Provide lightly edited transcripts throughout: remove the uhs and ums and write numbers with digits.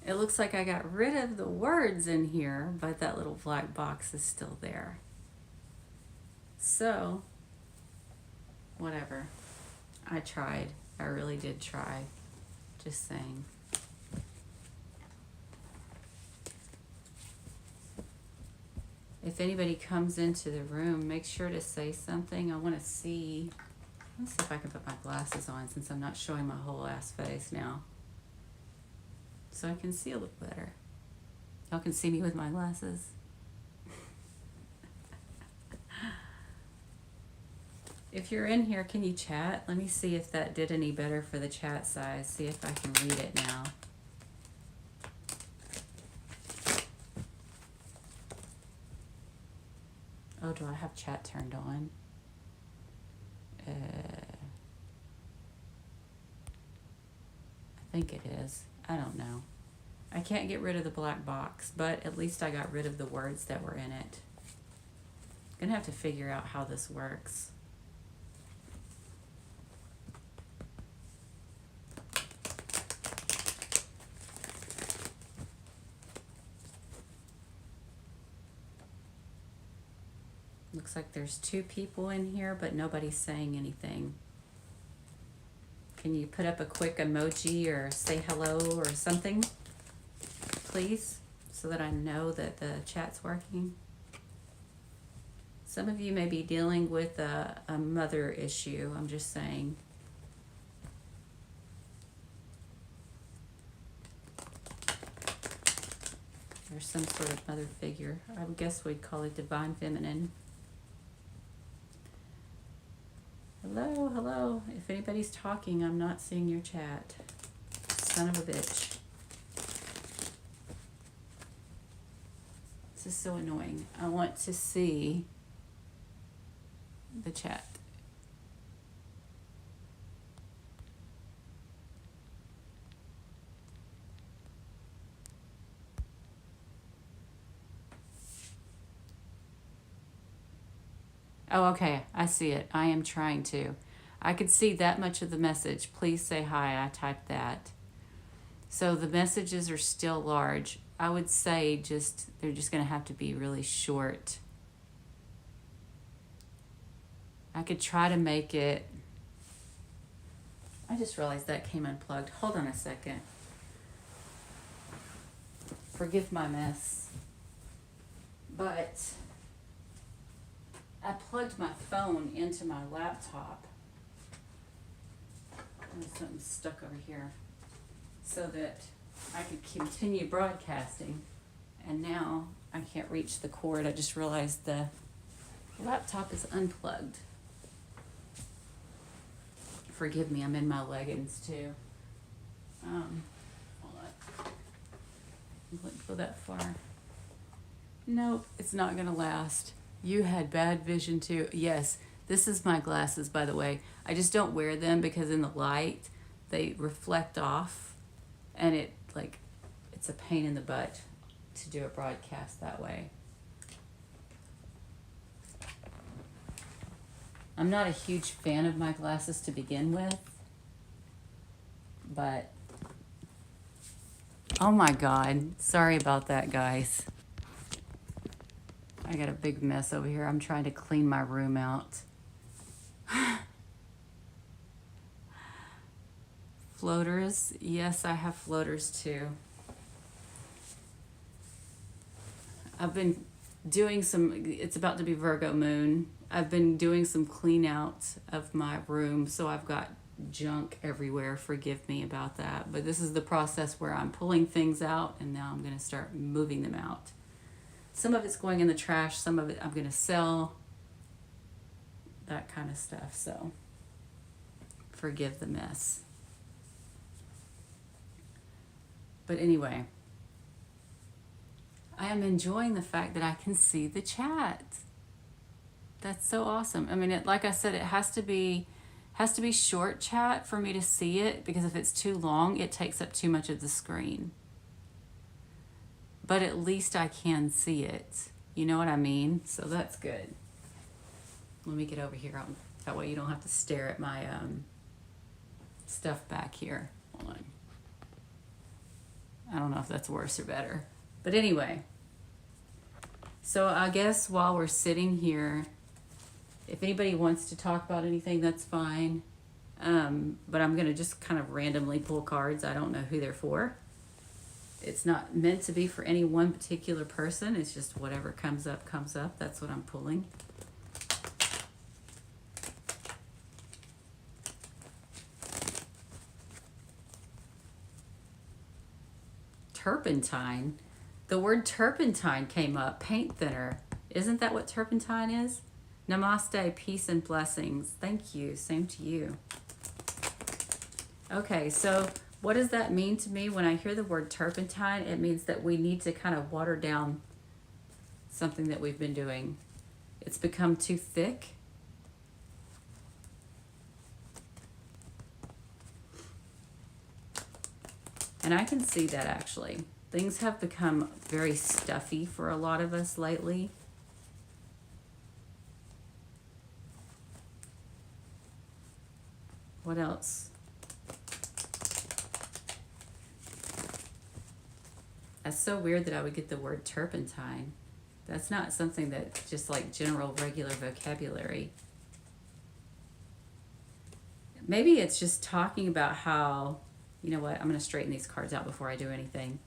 It looks like I got rid of the words in here, but that little black box is still there. So, whatever. I tried. I really did try. Just saying. If anybody comes into the room, make sure to say something. I want to see. Let's see if I can put my glasses on since I'm not showing my whole ass face now. So I can see a little better. Y'all can see me with my glasses. If you're in here, can you chat? Let me see if that did any better for the chat size. See if I can read it now. Oh, do I have chat turned on? I think it is. I don't know. I can't get rid of the black box, but at least I got rid of the words that were in it. I'm gonna have to figure out how this works. Looks like there's 2 people in here, but nobody's saying anything. Can you put up a quick emoji or say hello or something, please, so that I know that the chat's working? Some of you may be dealing with a mother issue, I'm just saying. There's some sort of mother figure. I would guess we'd call it divine feminine. Hello, hello. If anybody's talking, I'm not seeing your chat. Son of a bitch. This is so annoying. I want to see the chat. Oh, okay. I see it. I am trying to. I could see that much of the message. Please say hi. I typed that. So the messages are still large. I would say they're just going to have to be really short. I could try to make it. I just realized that came unplugged. Hold on a second. Forgive my mess. But I plugged my phone into my laptop. There's something stuck over here. So that I could continue broadcasting. And now I can't reach the cord. I just realized the laptop is unplugged. Forgive me, I'm in my leggings too. Hold on. Wouldn't go that far. Nope, it's not gonna last. You had bad vision too. Yes, this is my glasses, by the way. I just don't wear them because in the light they reflect off, and it's a pain in the butt to do a broadcast that way. I'm not a huge fan of my glasses to begin with, but oh my God, sorry about that, guys. I got a big mess over here. I'm trying to clean my room out. Floaters, yes, I have floaters too. I've been doing it's about to be Virgo moon. I've been doing some clean out of my room, so I've got junk everywhere. Forgive me about that. But this is the process where I'm pulling things out, and now I'm going to start moving them out. Some of it's going in the trash, some of it I'm going to sell, that kind of stuff. So forgive the mess. But anyway, I am enjoying the fact that I can see the chat. That's so awesome. I mean, like I said, it has to be short chat for me to see it, because if it's too long, it takes up too much of the screen. But at least I can see it. You know what I mean? So that's good. Let me get over here. That way you don't have to stare at my stuff back here. Hold on. I don't know if that's worse or better. But anyway, so I guess while we're sitting here, if anybody wants to talk about anything, that's fine. But I'm going to just kind of randomly pull cards. I don't know who they're for. It's not meant to be for any one particular person. It's just whatever comes up, comes up. That's what I'm pulling. Turpentine. The word turpentine came up. Paint thinner. Isn't that what turpentine is? Namaste, peace and blessings. Thank you. Same to you. Okay, so what does that mean to me when I hear the word turpentine? It means that we need to kind of water down something that we've been doing. It's become too thick. And I can see that actually. Things have become very stuffy for a lot of us lately. What else? That's so weird that I would get the word turpentine. That's not something that just like general regular vocabulary. Maybe it's just talking about how, you know what, I'm going to straighten these cards out before I do anything.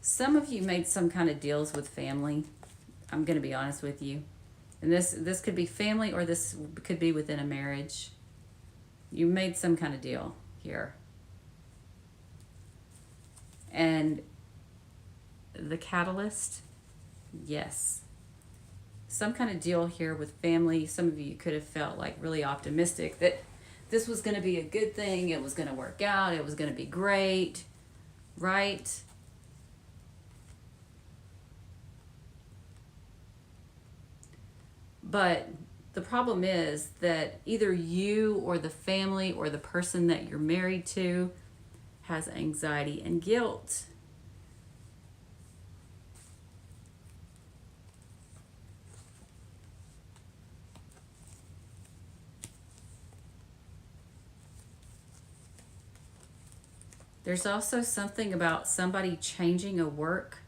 Some of you made some kind of deals with family. I'm going to be honest with you. And this could be family or this could be within a marriage. You made some kind of deal here. And the catalyst, yes. Some kind of deal here with family. Some of you could have felt like really optimistic that this was going to be a good thing. It was going to work out. It was going to be great, right? But the problem is that either you or the family or the person that you're married to has anxiety and guilt. There's also something about somebody changing a work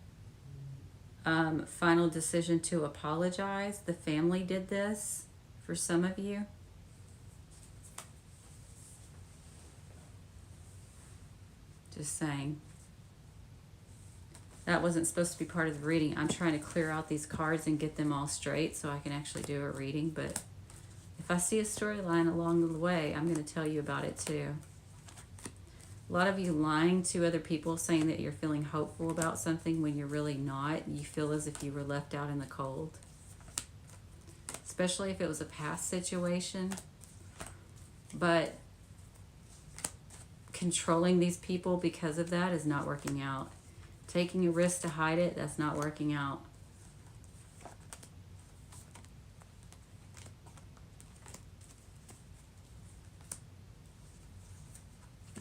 final decision to apologize. The family did this for some of you. Just saying. That wasn't supposed to be part of the reading. I'm trying to clear out these cards and get them all straight so I can actually do a reading. But if I see a storyline along the way, I'm going to tell you about it too. A lot of you lying to other people, saying that you're feeling hopeful about something when you're really not. You feel as if you were left out in the cold. Especially if it was a past situation. But controlling these people because of that is not working out. Taking a risk to hide it, that's not working out.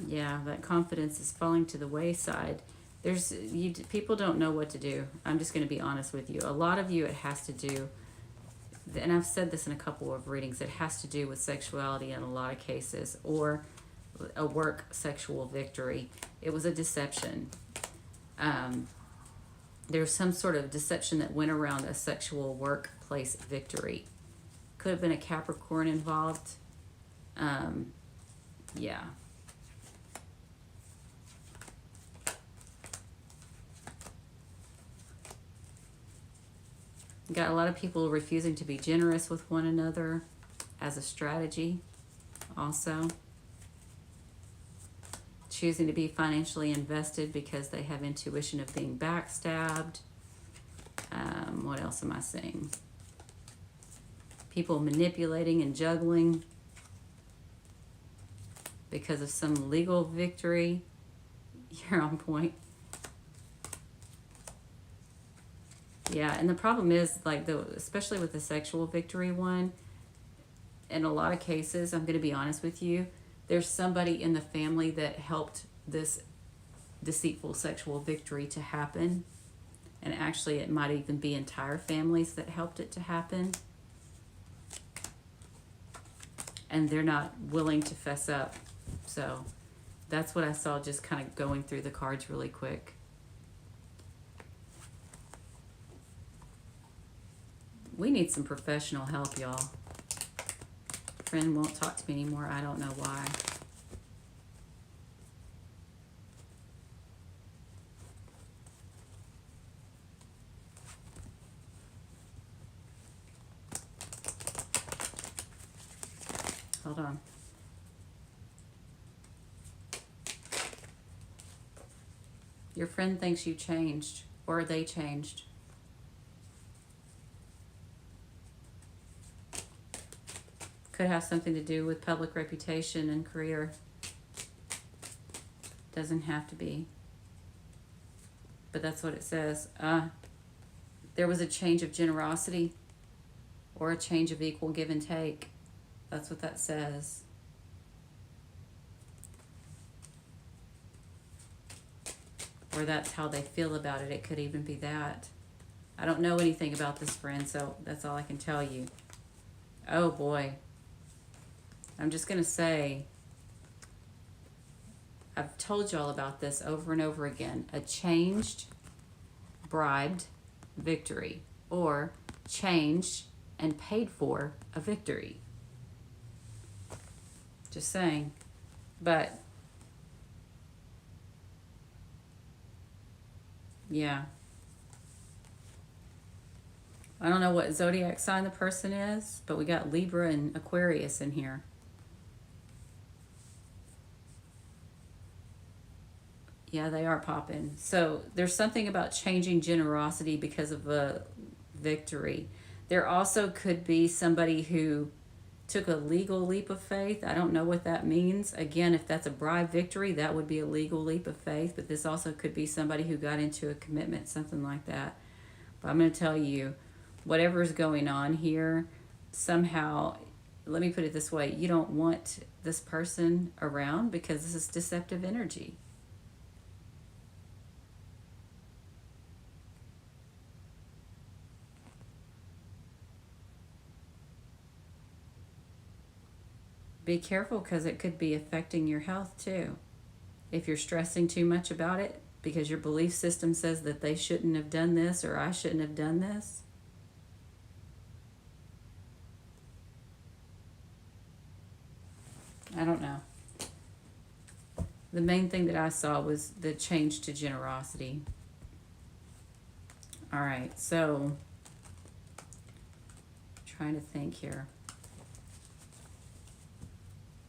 Yeah, that confidence is falling to the wayside. People don't know what to do. I'm just going to be honest with you. A lot of you, it has to do, and I've said this in a couple of readings, it has to do with sexuality in a lot of cases, or a work sexual victory. It was a deception. There's some sort of deception that went around a sexual workplace victory. Could have been a Capricorn involved. Yeah. Got a lot of people refusing to be generous with one another as a strategy also. Choosing to be financially invested because they have intuition of being backstabbed. What else am I seeing? People manipulating and juggling because of some legal victory. You're on point. Yeah, and the problem is, like, especially with the sexual victory one, in a lot of cases, I'm going to be honest with you, there's somebody in the family that helped this deceitful sexual victory to happen. And actually, it might even be entire families that helped it to happen. And they're not willing to fess up. So that's what I saw, just kind of going through the cards really quick. We need some professional help, y'all. Friend won't talk to me anymore. I don't know why. Hold on. Your friend thinks you changed, or they changed. Could have something to do with public reputation and career. Doesn't have to be. But that's what it says. There was a change of generosity or a change of equal give and take. That's what that says. Or that's how they feel about it. It could even be that. I don't know anything about this friend, so that's all I can tell you. Oh boy. I'm just going to say, I've told y'all about this over and over again. A changed, bribed victory, or changed and paid for a victory. Just saying. But yeah. I don't know what zodiac sign the person is, but we got Libra and Aquarius in here. Yeah, they are popping. So there's something about changing generosity because of a victory. There also could be somebody who took a legal leap of faith. I don't know what that means. Again, if that's a bribe victory, that would be a legal leap of faith. But this also could be somebody who got into a commitment, something like that. But I'm going to tell you, whatever's going on here, somehow, let me put it this way, you don't want this person around because this is deceptive energy. Be careful because it could be affecting your health too. If you're stressing too much about it because your belief system says that they shouldn't have done this or I shouldn't have done this. I don't know. The main thing that I saw was the change to generosity. All right, so trying to think here.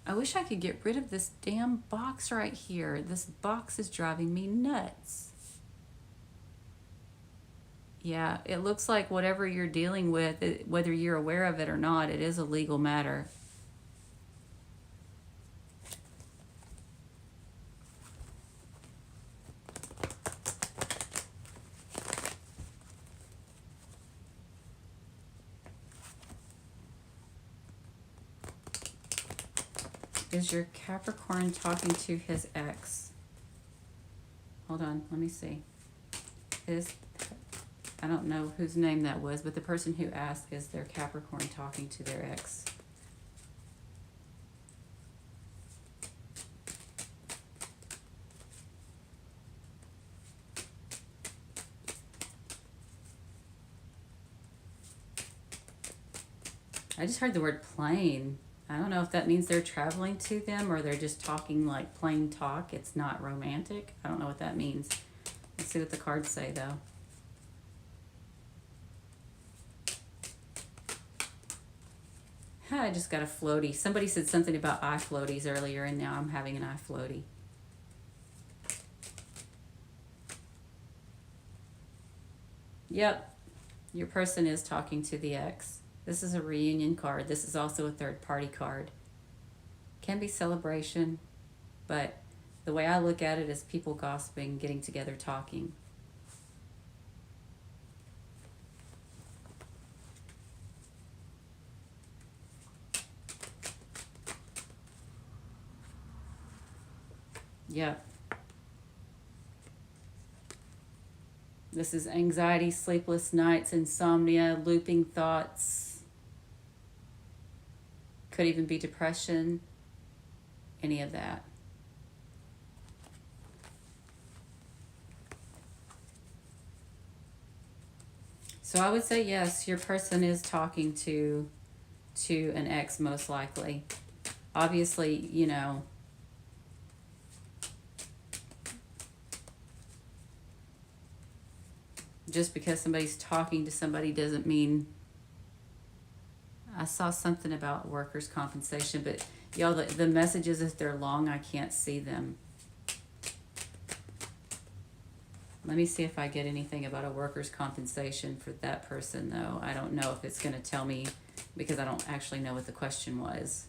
I wish I could get rid of this damn box right here. This box is driving me nuts. Yeah, it looks like whatever you're dealing with, whether you're aware of it or not, it is a legal matter. Is your Capricorn talking to his ex? Hold on, let me see. I don't know whose name that was, but the person who asked, is their Capricorn talking to their ex? I just heard the word plane. I don't know if that means they're traveling to them or they're just talking like plain talk. It's not romantic. I don't know what that means. Let's see what the cards say though. I just got a floaty. Somebody said something about eye floaties earlier and now I'm having an eye floaty. Yep, your person is talking to the ex. This is a reunion card. This is also a third party card. Can be celebration, but the way I look at it is people gossiping, getting together, talking. Yep. This is anxiety, sleepless nights, insomnia, looping thoughts. Could even be depression. any of that. So I would say yes, your person is talking to an ex most likely. Obviously, just because somebody's talking to somebody doesn't mean. I saw something about workers' compensation, but y'all, the messages, if they're long, I can't see them. Let me see if I get anything about a workers' compensation for that person, though. I don't know if it's going to tell me because I don't actually know what the question was.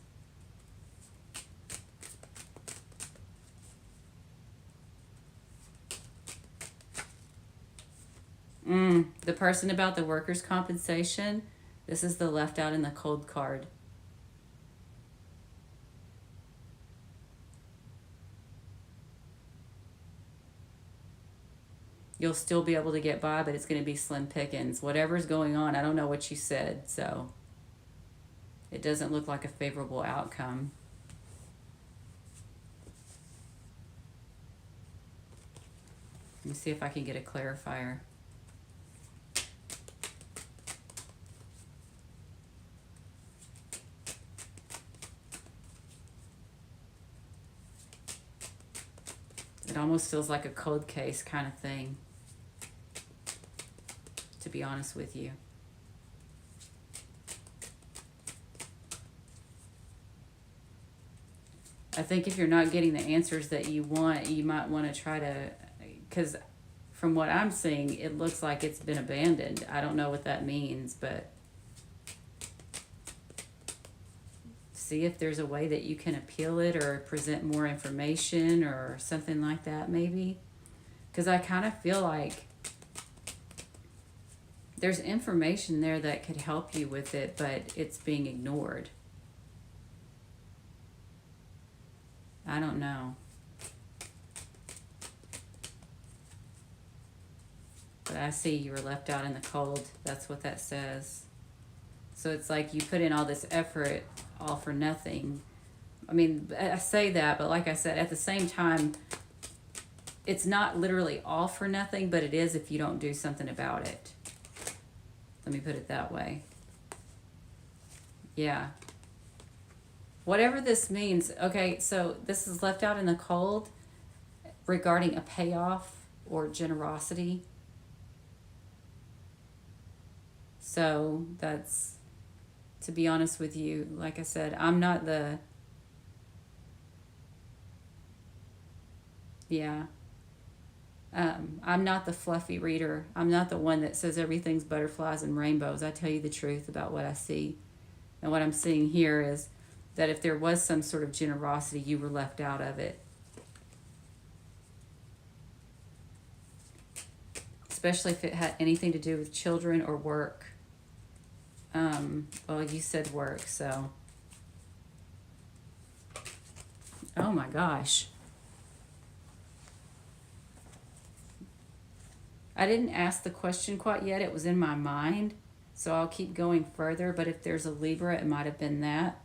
The person about the workers' compensation, this is the left out in the cold card. You'll still be able to get by, but it's going to be slim pickings. Whatever's going on, I don't know what you said, so it doesn't look like a favorable outcome. Let me see if I can get a clarifier. It almost feels like a cold case kind of thing, to be honest with you. I think if you're not getting the answers that you want, you might want to try to, because from what I'm seeing, it looks like it's been abandoned. I don't know what that means, but see if there's a way that you can appeal it or present more information or something like that, maybe. Because I kind of feel like there's information there that could help you with it, but it's being ignored. I don't know. But I see you were left out in the cold. That's what that says. So it's like you put in all this effort all for nothing. I mean, I say that, but like I said, at the same time, it's not literally all for nothing, but it is if you don't do something about it. Let me put it that way. Yeah. Whatever this means, okay, so this is left out in the cold regarding a payoff or generosity. So that's, to be honest with you, like I said, I'm not the, yeah, I'm not the fluffy reader. I'm not the one that says everything's butterflies and rainbows. I tell you the truth about what I see. And what I'm seeing here is that if there was some sort of generosity, you were left out of it. Especially if it had anything to do with children or work. Well, you said work, so. Oh my gosh. I didn't ask the question quite yet. It was in my mind. So I'll keep going further. But if there's a Libra, it might have been that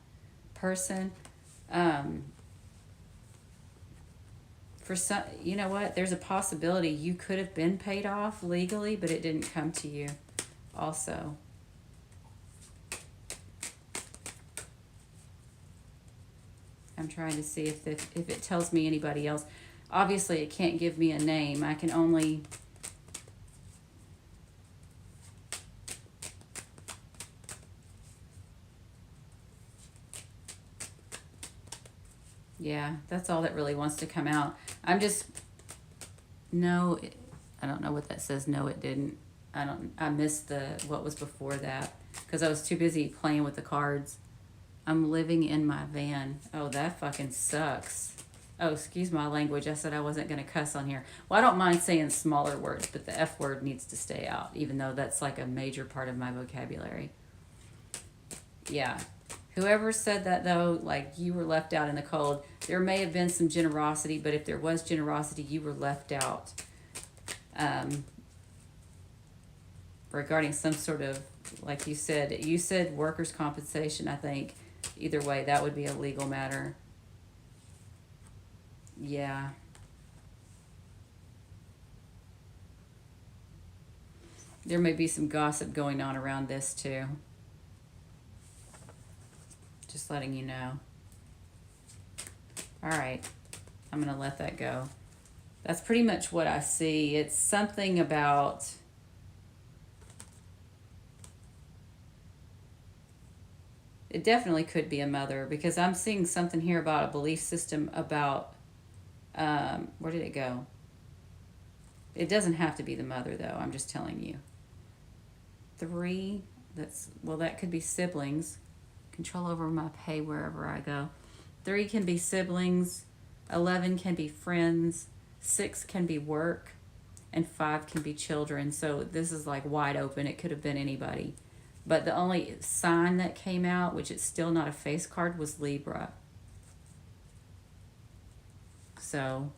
person. For some, you know what? There's a possibility you could have been paid off legally, but it didn't come to you also. I'm trying to see if it tells me anybody else. Obviously, it can't give me a name. I can only... Yeah, that's all that really wants to come out. I'm just... No, I don't know what that says. No, it didn't. I missed what was before that because I was too busy playing with the cards. I'm living in my van. Oh, that fucking sucks. Oh, excuse my language. I said I wasn't going to cuss on here. Well, I don't mind saying smaller words, but the F word needs to stay out, even though that's like a major part of my vocabulary. Yeah. Whoever said that, though, like you were left out in the cold, there may have been some generosity, but if there was generosity, you were left out. Regarding some sort of, like you said workers' compensation, I think. Either way, that would be a legal matter. Yeah. There may be some gossip going on around this too. Just letting you know. All right. I'm going to let that go. That's pretty much what I see. It's something about it definitely could be a mother because I'm seeing something here about a belief system about where did it go? It doesn't have to be the mother though. I'm just telling you. 3, that could be siblings. Control over my pay wherever I go. 3 can be siblings. 11 can be friends. 6 can be work. And 5 can be children. So this is like wide open. It could have been anybody. But the only sign that came out, which it's still not a face card, was Libra. So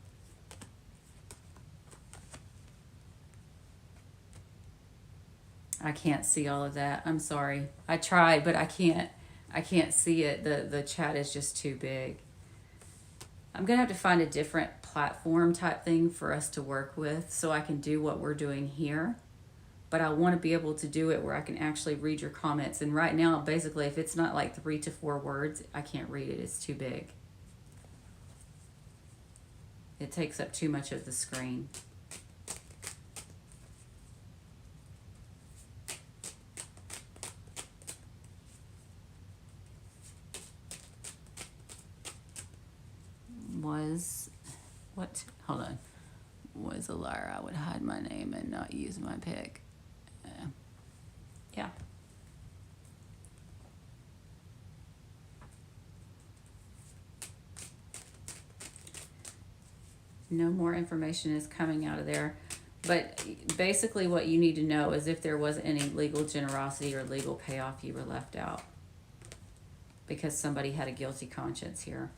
I can't see all of that. I'm sorry. I tried, but I can't see it. The chat is just too big. I'm going to have to find a different platform type thing for us to work with so I can do what we're doing here. But I want to be able to do it where I can actually read your comments. And right now, basically, if it's not like 3 to 4 words, I can't read it. It's too big. It takes up too much of the screen. Hold on. Was a liar. I would hide my name and not use my pick. Yeah. No more information is coming out of there. But basically what you need to know is if there was any legal generosity or legal payoff, you were left out. Because somebody had a guilty conscience here.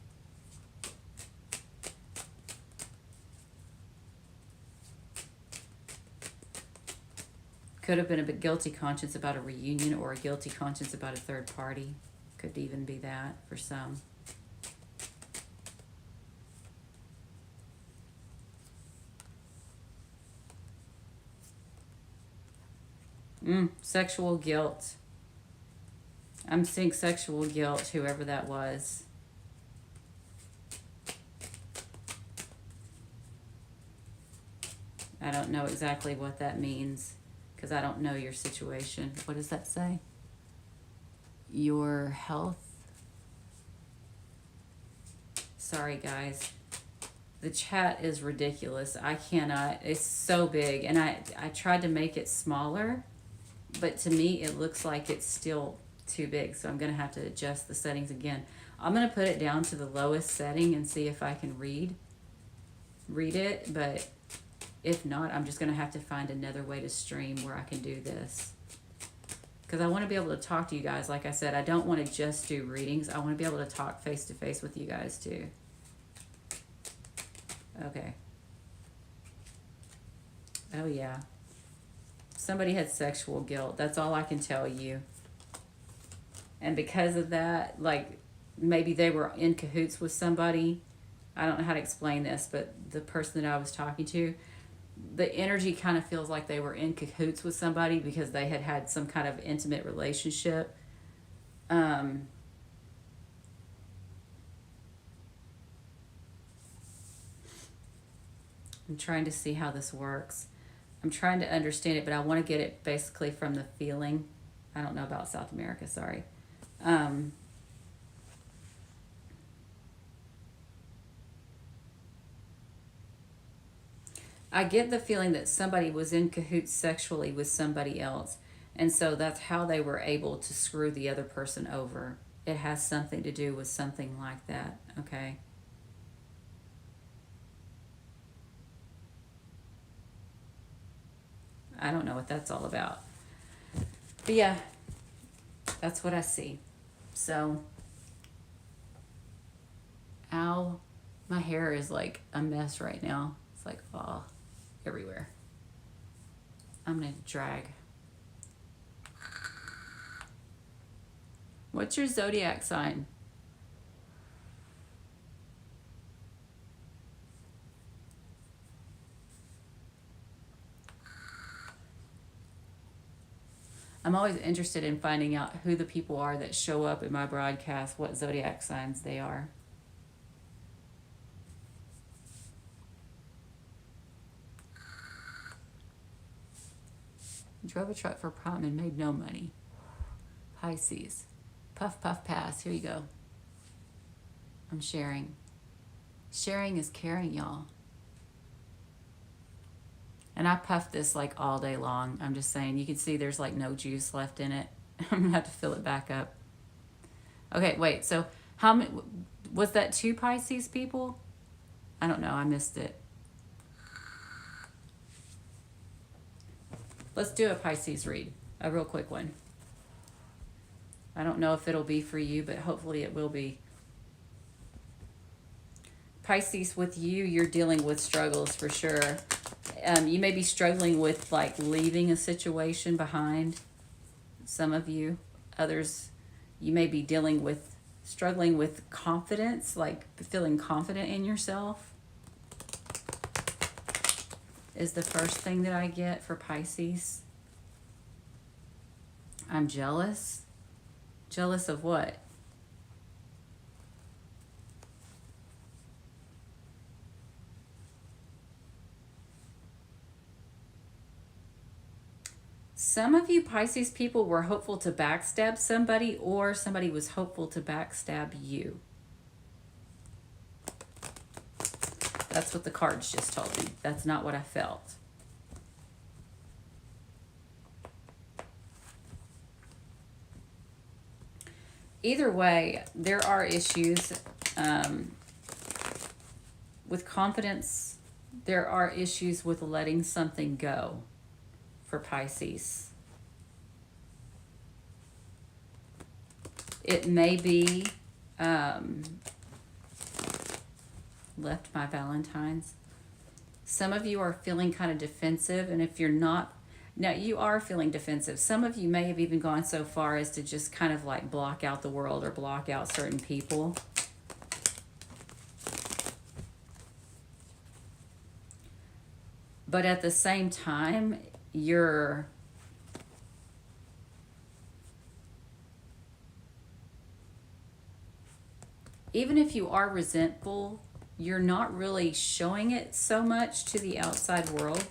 Could have been a guilty conscience about a reunion or a guilty conscience about a third party. Could even be that for some. Sexual guilt. I'm seeing sexual guilt, whoever that was. I don't know exactly what that means because I don't know your situation. What does that say? Your health. Sorry, guys. The chat is ridiculous. I cannot. It's so big. And I tried to make it smaller, but to me it looks like it's still too big. So I'm going to have to adjust the settings again. I'm going to put it down to the lowest setting and see if I can read it. But if not, I'm just going to have to find another way to stream where I can do this. Because I want to be able to talk to you guys. Like I said, I don't want to just do readings. I want to be able to talk face to face with you guys too. Okay. Oh yeah. Somebody had sexual guilt. That's all I can tell you. And because of that, like maybe they were in cahoots with somebody. I don't know how to explain this, but the person that I was talking to, the energy kind of feels like they were in cahoots with somebody because they had had some kind of intimate relationship. I'm trying to see how this works. I'm trying to understand it, but I want to get it basically from the feeling. I don't know about South America, sorry. I get the feeling that somebody was in cahoots sexually with somebody else, and so that's how they were able to screw the other person over. It has something to do with something like that, okay? I don't know what that's all about. But yeah, that's what I see. So, ow, my hair is like a mess right now. It's like, oh, everywhere. I'm gonna drag. What's your zodiac sign? I'm always interested in finding out who the people are that show up in my broadcast, what zodiac signs they are. Drove a truck for prom and made no money. Pisces. Puff, puff, pass. Here you go. I'm sharing. Sharing is caring, y'all. And I puffed this like all day long. I'm just saying, you can see there's like no juice left in it. I'm gonna have to fill it back up. Okay, wait, so how many, was that 2 Pisces people? I don't know, I missed it. Let's do a Pisces read, a real quick one. I don't know if it'll be for you, but hopefully it will be. Pisces, with you, you're dealing with struggles for sure. You may be struggling with like leaving a situation behind. Some of you. Others, you may be struggling with confidence, like feeling confident in yourself. Is the first thing that I get for Pisces. I'm jealous. Jealous of what? Some of you Pisces people were hopeful to backstab somebody, or somebody was hopeful to backstab you. That's what the cards just told me. That's not what I felt. Either way, there are issues with confidence. There are issues with letting something go for Pisces. It may be left my Valentine's. Some of you are feeling kind of defensive, and if you're not, now you are feeling defensive. Some of you may have even gone so far as to just kind of like block out the world or block out certain people. But at the same time, you're even if you are resentful, you're not really showing it so much to the outside world.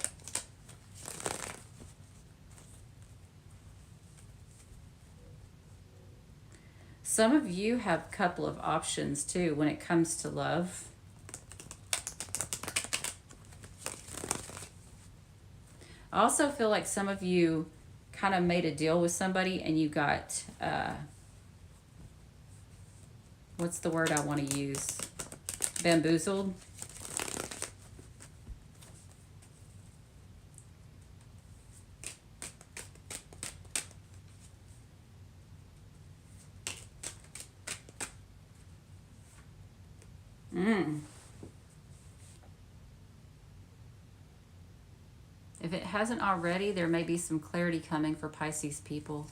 Some of you have a couple of options too when it comes to love. I also feel like some of you kind of made a deal with somebody and you got, what's the word I want to use? Bamboozled. If it hasn't already, there may be some clarity coming for Pisces people.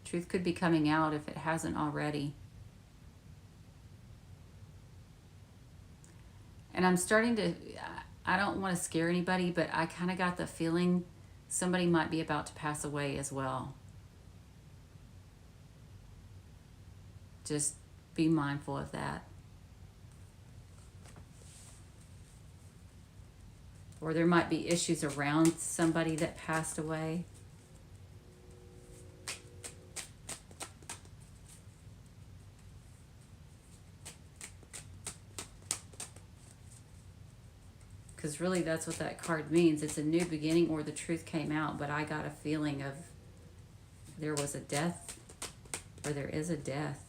Truth could be coming out if it hasn't already. And I'm starting to, I don't want to scare anybody, but I kind of got the feeling somebody might be about to pass away as well. Just be mindful of that. Or there might be issues around somebody that passed away. Because really that's what that card means. It's a new beginning, or the truth came out, but I got a feeling of there was a death, or there is a death.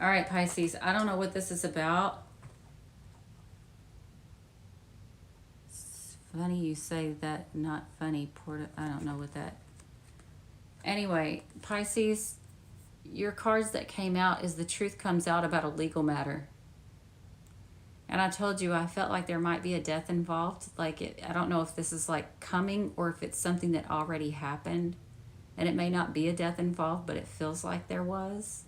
All right, Pisces, I don't know what this is about. It's funny you say that, not funny. I don't know what that... Anyway, Pisces, your cards that came out is the truth comes out about a legal matter. And I told you I felt like there might be a death involved. Like I don't know if this is like coming or if it's something that already happened. And it may not be a death involved, but it feels like there was.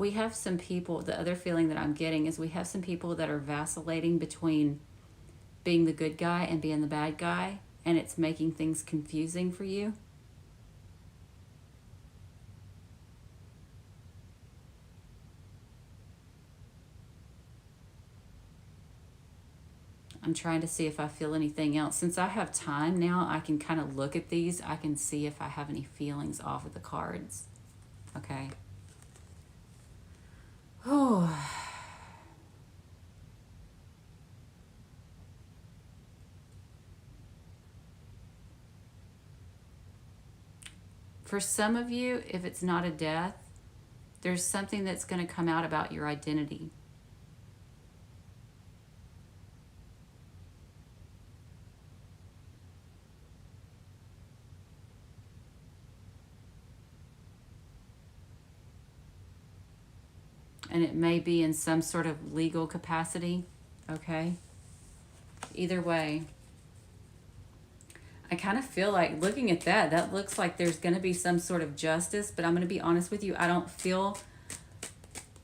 we have some people, the other feeling that I'm getting is we have some people that are vacillating between being the good guy and being the bad guy, and it's making things confusing for you. I'm trying to see if I feel anything else. Since I have time now, I can kind of look at these. I can see if I have any feelings off of the cards. Okay. Oh. For some of you, if it's not a death, there's something that's going to come out about your identity. And it may be in some sort of legal capacity, okay? Either way, I kind of feel like looking at that, that looks like there's going to be some sort of justice, but I'm going to be honest with you, I don't feel,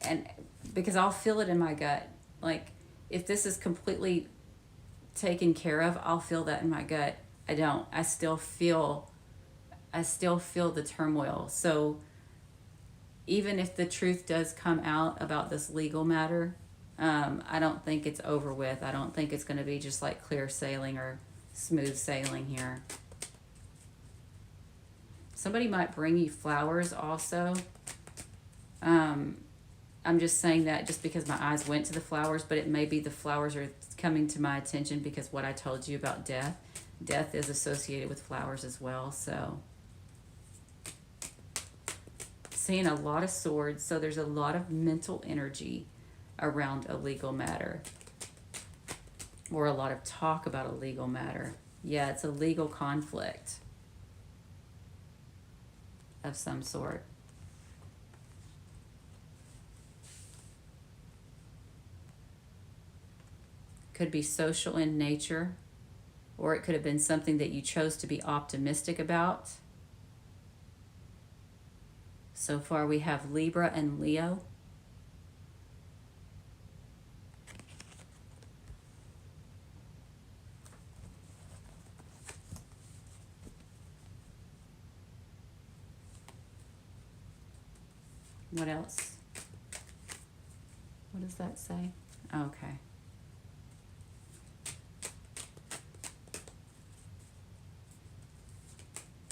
and because I'll feel it in my gut, like if this is completely taken care of, I'll feel that in my gut. I don't. I still feel the turmoil. So even if the truth does come out about this legal matter, I don't think it's over with. I don't think it's going to be just like clear sailing or smooth sailing here. Somebody might bring you flowers also. I'm just saying that just because my eyes went to the flowers, but it may be the flowers are coming to my attention because what I told you about death. Death is associated with flowers as well, so. Seeing a lot of swords, so there's a lot of mental energy around a legal matter. Or a lot of talk about a legal matter. Yeah, it's a legal conflict of some sort. Could be social in nature, or it could have been something that you chose to be optimistic about. So far we have Libra and Leo. What else? What does that say? Okay.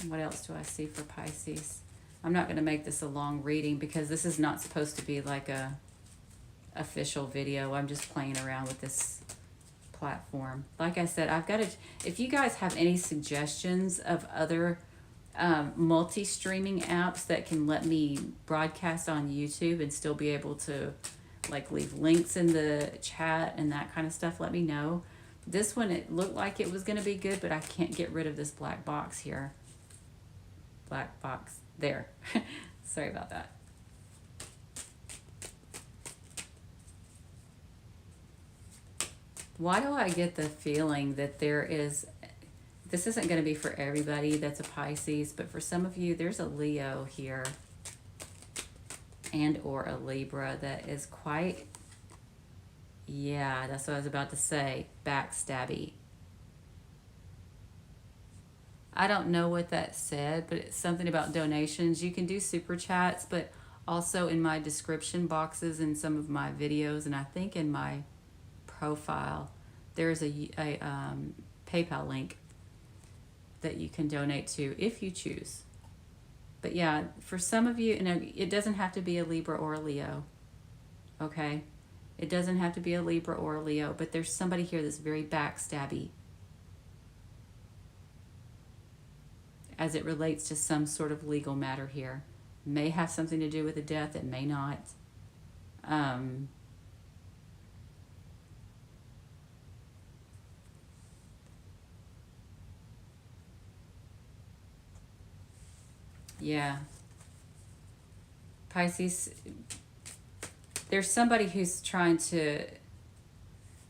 What else do I see for Pisces? I'm not going to make this a long reading because this is not supposed to be like a official video. I'm just playing around with this platform. Like I said, I've got to, if you guys have any suggestions of other multi-streaming apps that can let me broadcast on YouTube and still be able to like leave links in the chat and that kind of stuff, let me know. This one, it looked like it was going to be good, but I can't get rid of this black box here. Black box there. Sorry about that. Why do I get the feeling that there is, this isn't going to be for everybody that's a Pisces, but for some of you, there's a Leo here and or a Libra that is quite, yeah, that's what I was about to say, backstabby. I don't know what that said, but it's something about donations. You can do super chats, but also in my description boxes in some of my videos, and I think in my profile, there's a PayPal link that you can donate to if you choose. But yeah, for some of you, it doesn't have to be a Libra or a Leo, okay? It doesn't have to be a Libra or a Leo, but there's somebody here that's very backstabby as it relates to some sort of legal matter here. May have something to do with a death, it may not. Yeah. Pisces, there's somebody who's trying to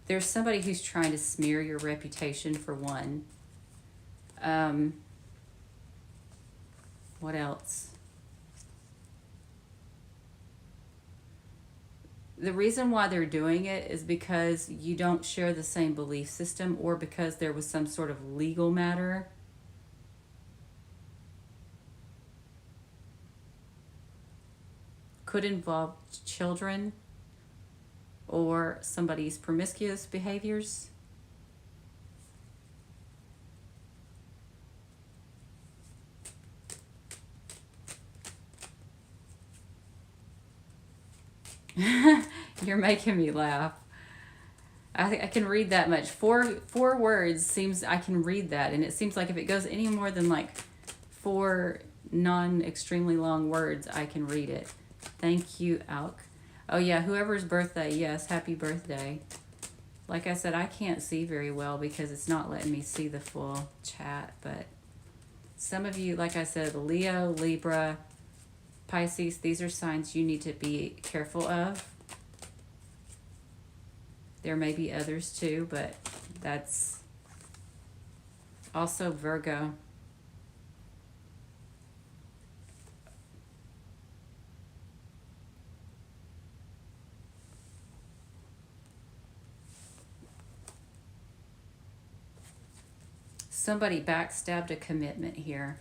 smear your reputation, for one. What else? The reason why they're doing it is because you don't share the same belief system, or because there was some sort of legal matter. Could involve children or somebody's promiscuous behaviors. You're making me laugh. I can read that much. Four words seems I can read that, and it seems like if it goes any more than like four non extremely long words, I can read it. Thank you, Alk. Oh yeah, whoever's birthday, yes, happy birthday. Like I said, I can't see very well because it's not letting me see the full chat, but some of you, like I said, Leo, Libra, Pisces, these are signs you need to be careful of. There may be others too, but that's also Virgo. Somebody backstabbed a commitment here.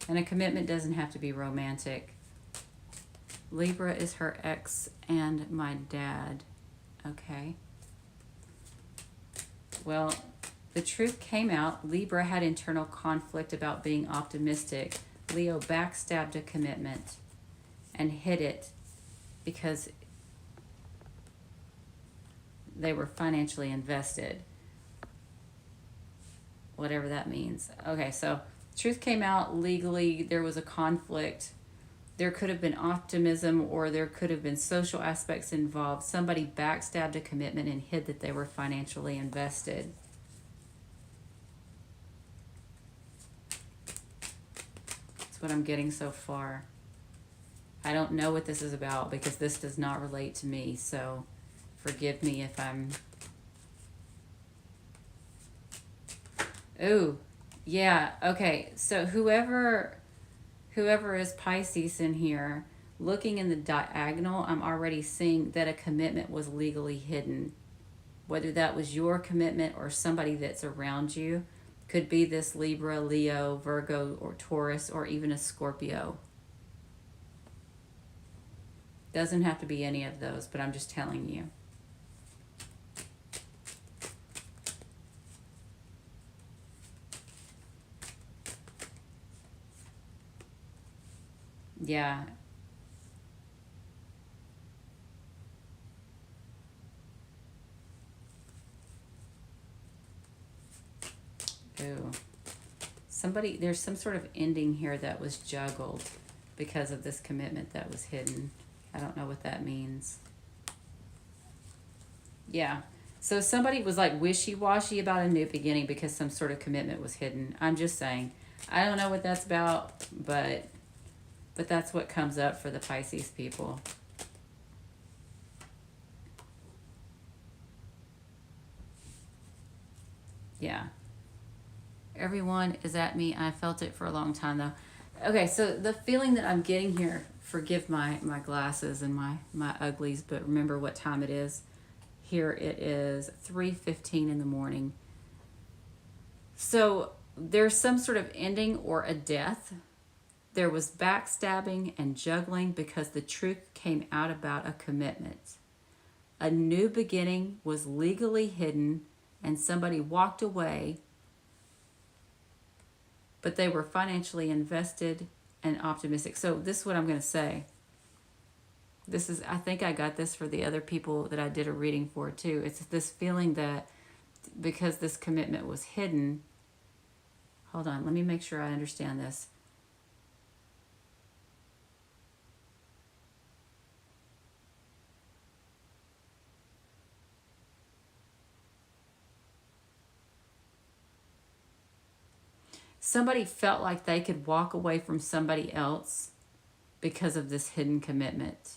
And a commitment doesn't have to be romantic. Libra is her ex and my dad. Okay. Well, the truth came out. Libra had internal conflict about being optimistic. Leo backstabbed a commitment and hid it because they were financially invested. Whatever that means. Okay, so truth came out legally. There was a conflict. There could have been optimism, or there could have been social aspects involved. Somebody backstabbed a commitment and hid that they were financially invested. That's what I'm getting so far. I don't know what this is about because this does not relate to me, so forgive me if I'm... Ooh, yeah, okay. So whoever is Pisces in here, looking in the diagonal, I'm already seeing that a commitment was legally hidden. Whether that was your commitment or somebody that's around you. Could be this Libra, Leo, Virgo, or Taurus, or even a Scorpio. Doesn't have to be any of those, but I'm just telling you. Yeah. Ooh. Somebody, there's some sort of ending here that was juggled because of this commitment that was hidden. I don't know what that means. Yeah. So somebody was like wishy-washy about a new beginning because some sort of commitment was hidden. I'm just saying. I don't know what that's about, but that's what comes up for the Pisces people. Yeah. Everyone is at me. I felt it for a long time though. Okay, so the feeling that I'm getting here, forgive my glasses and my uglies, but remember what time it is. Here it is 3:15 in the morning. So there's some sort of ending or a death. There was backstabbing and juggling because the truth came out about a commitment. A new beginning was legally hidden and somebody walked away, but they were financially invested and optimistic. So this is what I'm going to say. This is, I think I got this for the other people that I did a reading for too. It's this feeling that because this commitment was hidden, hold on, let me make sure I understand this. Somebody felt like they could walk away from somebody else because of this hidden commitment.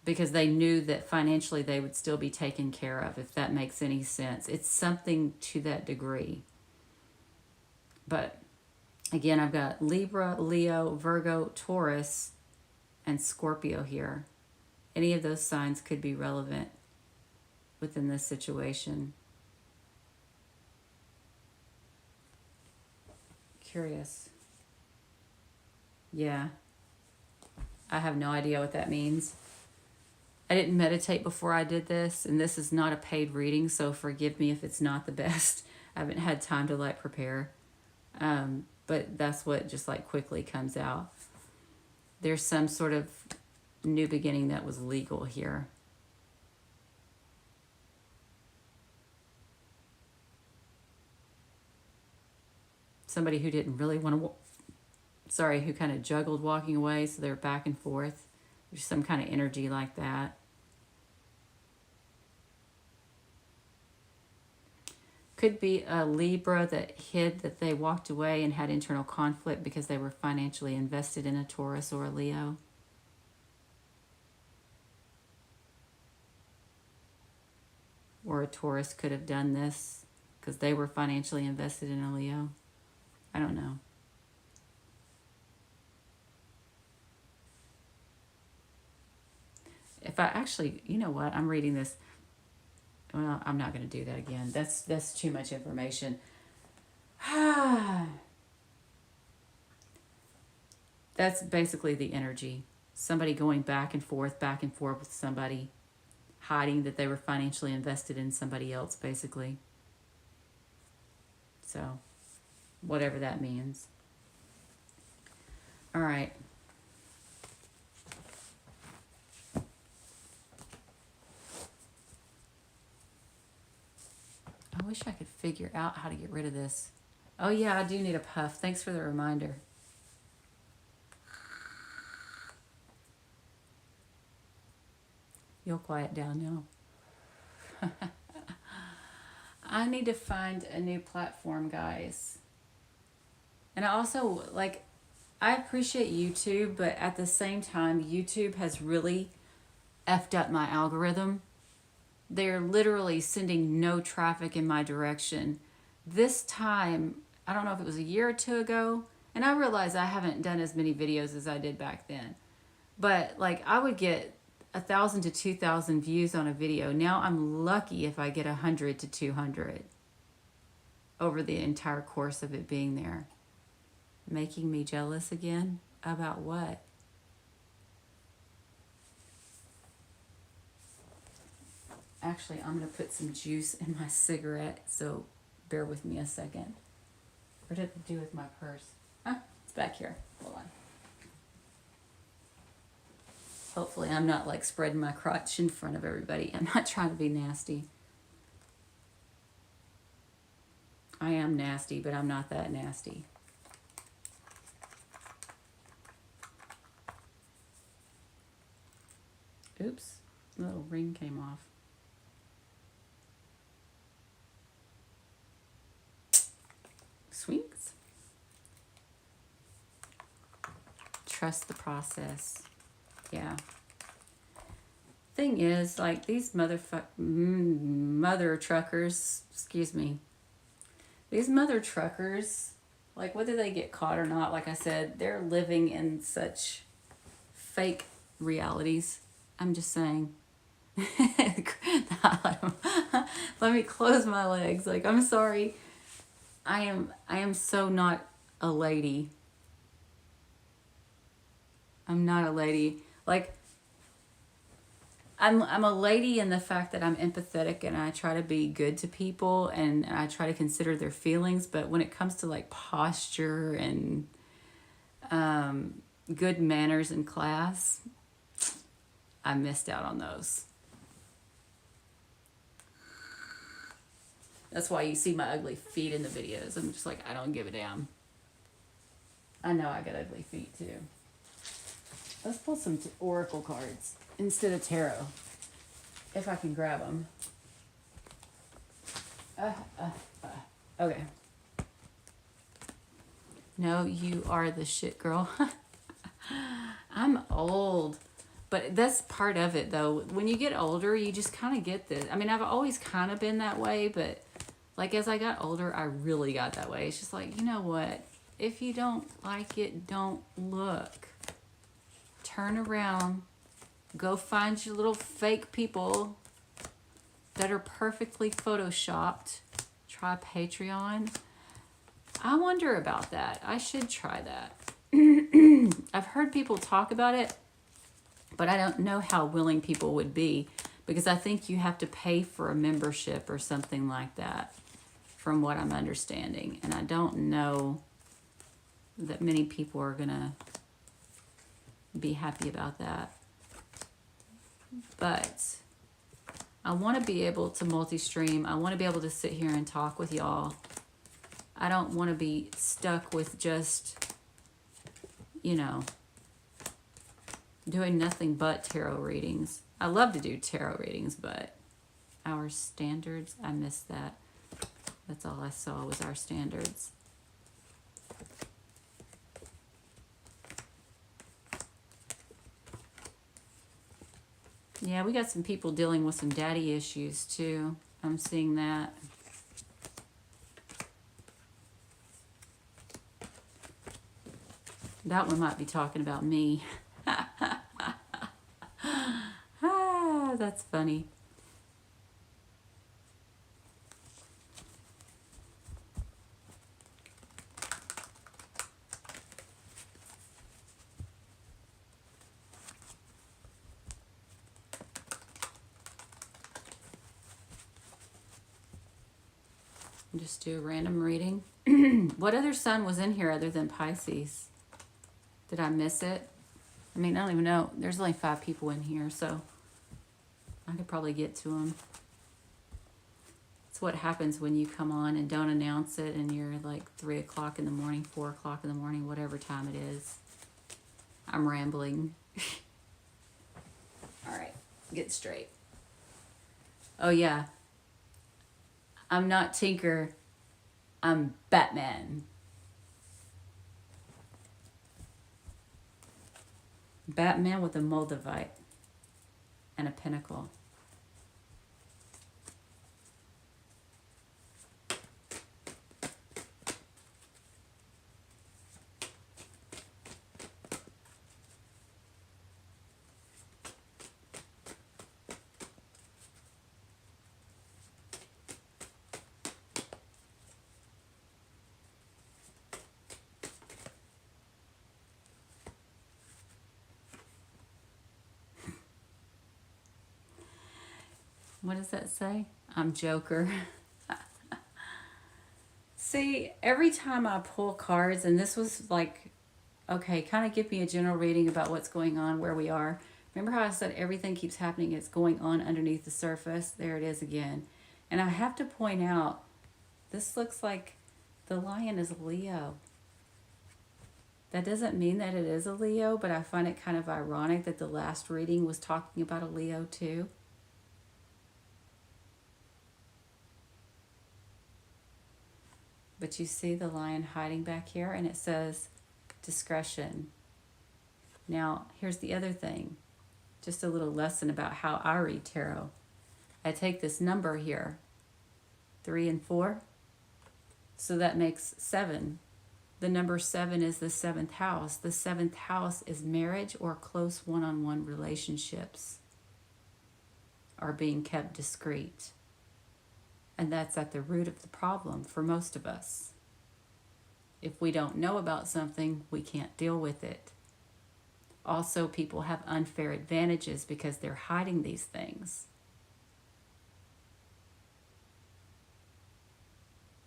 Because they knew that financially they would still be taken care of, if that makes any sense. It's something to that degree. But Again, I've got Libra, Leo, Virgo, Taurus, and Scorpio here. Any of those signs could be relevant within this situation. Curious. Yeah. I have no idea what that means. I didn't meditate before I did this, and this is not a paid reading, so forgive me if it's not the best. I haven't had time to like prepare. But that's what just like quickly comes out. There's some sort of new beginning that was legal here. Somebody who didn't really want to, who kind of juggled walking away, so they're back and forth. There's some kind of energy like that. Could be a Libra that hid that they walked away and had internal conflict because they were financially invested in a Taurus or a Leo. Or a Taurus could have done this because they were financially invested in a Leo. I don't know. If I actually, you know what, I'm reading this. Well, I'm not going to do that again. That's too much information. That's basically the energy. Somebody going back and forth with somebody, hiding that they were financially invested in somebody else, basically. So, whatever that means. All right. I wish I could figure out how to get rid of this. Oh yeah, I do need a puff. Thanks for the reminder. You'll quiet down now. I need to find a new platform, guys. And I also, like, I appreciate YouTube, but at the same time, YouTube has really effed up my algorithm. They're literally sending no traffic in my direction. This time, I don't know if it was a year or two ago, and I realize I haven't done as many videos as I did back then, but like I would get 1,000 to 2,000 views on a video. Now I'm lucky if I get 100 to 200 over the entire course of it being there. Making me jealous again? About what? Actually, I'm going to put some juice in my cigarette, so bear with me a second. What did it do with my purse? It's back here. Hold on. Hopefully I'm not like spreading my crotch in front of everybody. I'm not trying to be nasty. I am nasty, but I'm not that nasty. Oops, the little ring came off. Swings. Trust the process. Yeah. Thing is, like these mother truckers, excuse me. These mother truckers, like whether they get caught or not, like I said, they're living in such fake realities. I'm just saying. Let me close my legs. Like, I'm sorry. I am so not a lady. I'm not a lady. Like, I'm a lady in the fact that I'm empathetic and I try to be good to people and I try to consider their feelings. But when it comes to like posture and good manners in class, I missed out on those. That's why you see my ugly feet in the videos. I'm just like, I don't give a damn. I know I got ugly feet too. Let's pull some oracle cards instead of tarot. If I can grab them. Okay. No, you are the shit girl. I'm old. But that's part of it, though. When you get older, you just kind of get this. I mean, I've always kind of been that way, but like as I got older, I really got that way. It's just like, you know what? If you don't like it, don't look. Turn around. Go find your little fake people that are perfectly photoshopped. Try Patreon. I wonder about that. I should try that. I've heard people talk about it, but I don't know how willing people would be, because I think you have to pay for a membership or something like that, from what I'm understanding. And I don't know that many people are going to be happy about that. But I want to be able to multi-stream. I want to be able to sit here and talk with y'all. I don't want to be stuck with just, you know, doing nothing but tarot readings. I love to do tarot readings, but our standards, I missed that. That's all I saw was our standards. Yeah, we got some people dealing with some daddy issues too. I'm seeing that. That one might be talking about me. Ah, that's funny. Just do a random reading. What other sun was in here other than Pisces? Did I miss it? I mean, I don't even know. There's only 5 people in here, so I could probably get to them. It's what happens when you come on and don't announce it and you're like 3 o'clock in the morning, 4 o'clock in the morning, whatever time it is. I'm rambling. All right, get straight. Oh yeah, I'm not Tinker, I'm Batman. Batman with a Moldavite and a pentacle. What does that say? I'm Joker. See, every time I pull cards, and this was like, okay, kind of give me a general reading about what's going on, where we are. Remember how I said everything keeps happening, it's going on underneath the surface? There it is again. And I have to point out, this looks like the lion is a Leo. That doesn't mean that it is a Leo, but I find it kind of ironic that the last reading was talking about a Leo too. But you see the lion hiding back here, and it says discretion. Now, here's the other thing. Just a little lesson about how I read tarot. I take this number here, 3 and 4. So that makes 7. The number 7 is the 7th house. The 7th house is marriage or close one-on-one relationships are being kept discreet. And that's at the root of the problem for most of us. If we don't know about something, we can't deal with it. Also, people have unfair advantages because they're hiding these things.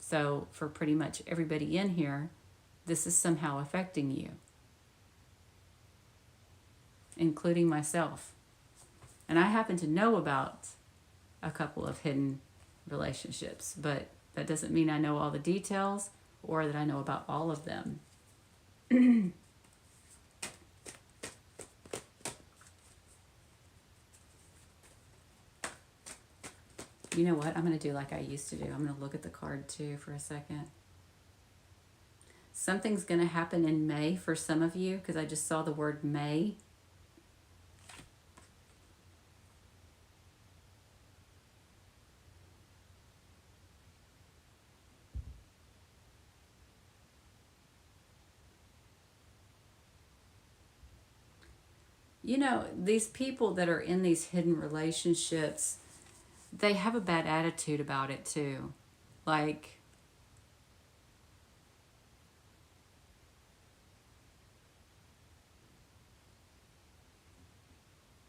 So for pretty much everybody in here, this is somehow affecting you, including myself. And I happen to know about a couple of hidden relationships, but that doesn't mean I know all the details or that I know about all of them. You know what? I'm going to do like I used to do. I'm going to look at the card too for a second. Something's going to happen in May for some of you, because I just saw the word May. You know, these people that are in these hidden relationships, they have a bad attitude about it too. Like,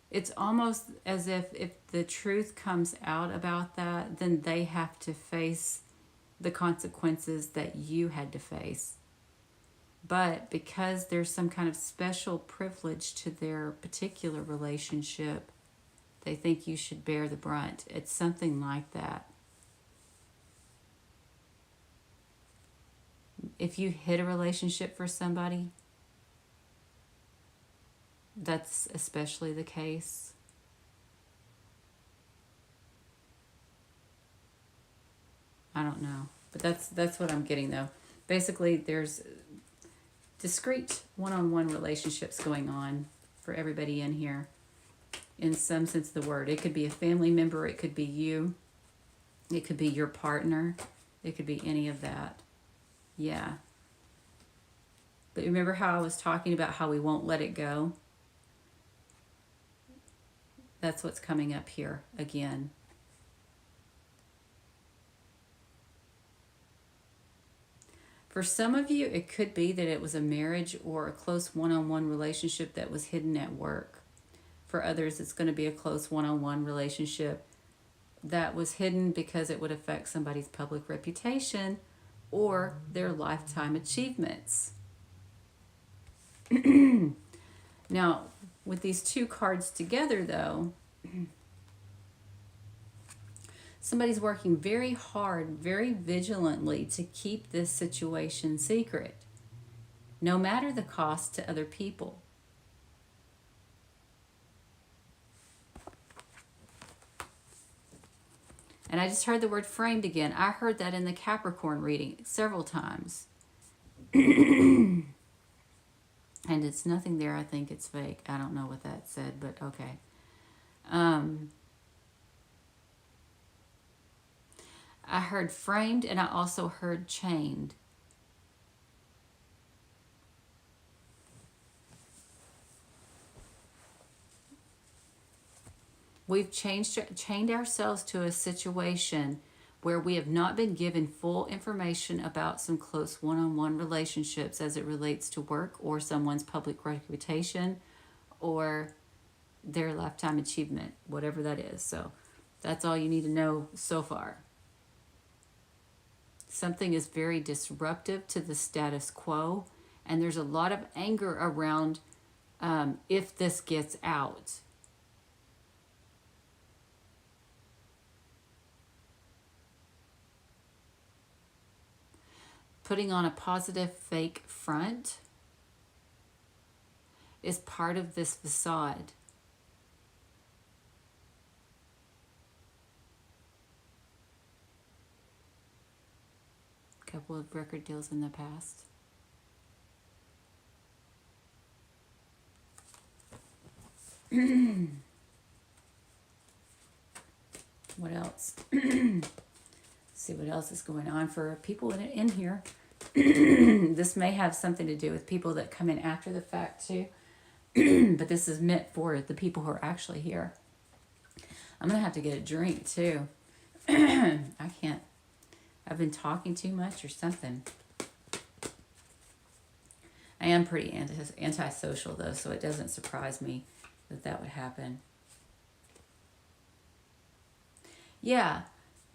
it's almost as if the truth comes out about that, then they have to face the consequences that you had to face. But because there's some kind of special privilege to their particular relationship, they think you should bear the brunt. It's something like that. If you hid a relationship for somebody, that's especially the case. I don't know, but that's what I'm getting though. Basically, there's discrete one-on-one relationships going on for everybody in here in some sense of the word. It could be a family member, it could be you, it could be your partner, it could be any of that. Yeah. But remember how I was talking about how we won't let it go? That's what's coming up here again. For some of you, it could be that it was a marriage or a close one-on-one relationship that was hidden at work. For others, it's going to be a close one-on-one relationship that was hidden because it would affect somebody's public reputation or their lifetime achievements. Now, with these two cards together, though, somebody's working very hard, very vigilantly to keep this situation secret, no matter the cost to other people. And I just heard the word framed again. I heard that in the Capricorn reading several times. And it's nothing there. I think it's fake. I don't know what that said, but okay. I heard framed and I also heard chained. We've chained ourselves to a situation where we have not been given full information about some close one-on-one relationships as it relates to work or someone's public reputation or their lifetime achievement, whatever that is. So that's all you need to know so far. Something is very disruptive to the status quo, and there's a lot of anger around if this gets out. Putting on a positive fake front is part of this facade. A couple of record deals in the past. What else? See what else is going on for people in here. This may have something to do with people that come in after the fact too. But this is meant for the people who are actually here. I'm going to have to get a drink too. I can't. I've been talking too much or something. I am pretty antisocial though, so it doesn't surprise me that would happen. Yeah,